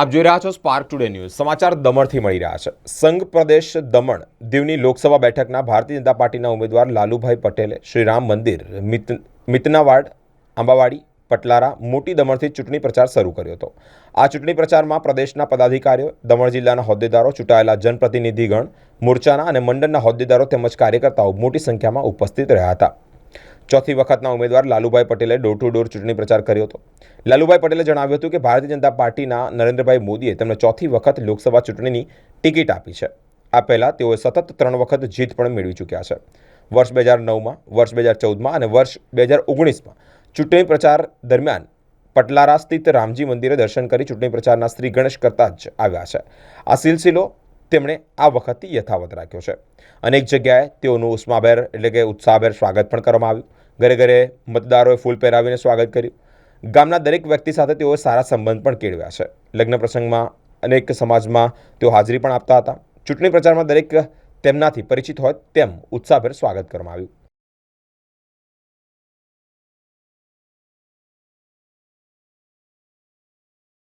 આપ જોઈ રહ્યા છો સ્પાર્ક ટુડે ન્યૂઝ. સમાચાર દમણથી મળી રહ્યા છે. સંઘ પ્રદેશ દમણ દીવની લોકસભા બેઠકના ભારતીય જનતા પાર્ટીના ઉમેદવાર લાલુભાઈ પટેલે શ્રી રામ મંદિર, મિતનાવાડ, આંબાવાડી, પટલારા, મોટી દમણથી ચૂંટણી પ્રચાર શરૂ કર્યો હતો. આ ચૂંટણી પ્રચારમાં પ્રદેશના પદાધિકારીઓ, દમણ જિલ્લાના હોદ્દેદારો, ચૂંટાયેલા જનપ્રતિનિધિગણ, મોરચાના અને મંડળના હોદ્દેદારો તેમજ કાર્યકર્તાઓ મોટી સંખ્યામાં ઉપસ્થિત રહ્યા હતા. ચોથી વખતના ઉમેદવાર લાલુભાઈ પટેલે ડોર ટુ ડોર ચૂંટણી પ્રચાર કર્યો હતો. લાલુભાઈ પટેલે જણાવ્યું હતું કે ભારતીય જનતા પાર્ટીના નરેન્દ્રભાઈ મોદીએ તેમને ચોથી વખત લોકસભા ચૂંટણીની ટિકિટ આપી છે. આ પહેલાં તેઓએ સતત 3 વખત જીત પણ મેળવી ચૂક્યા છે. વર્ષ 2009માં, વર્ષ 2014માં અને વર્ષ 2019માં ચૂંટણી પ્રચાર દરમિયાન પટલારા સ્થિત રામજી મંદિરે દર્શન કરી ચૂંટણી પ્રચારના શ્રી ગણેશ કરતા જ આવ્યા છે. આ સિલસિલો તેમણે આ વખતથી યથાવત રાખ્યો છે. અનેક જગ્યાએ તેઓનું ઉત્સાહભેર સ્વાગત પણ કરવામાં આવ્યું. ઘરે ઘરે મતદારોએ ફૂલ પહેરાવીને સ્વાગત કર્યું. ગામના દરેક વ્યક્તિ સાથે તેઓએ સારા સંબંધ પણ કેળવ્યા છે. લગ્ન પ્રસંગમાં અનેક સમાજમાં તેઓ હાજરી પણ આપતા હતા. ચૂંટણી પ્રચારમાં દરેક તેમનાથી પરિચિત હોય તેમ ઉત્સાહભેર સ્વાગત કરવામાં આવ્યું.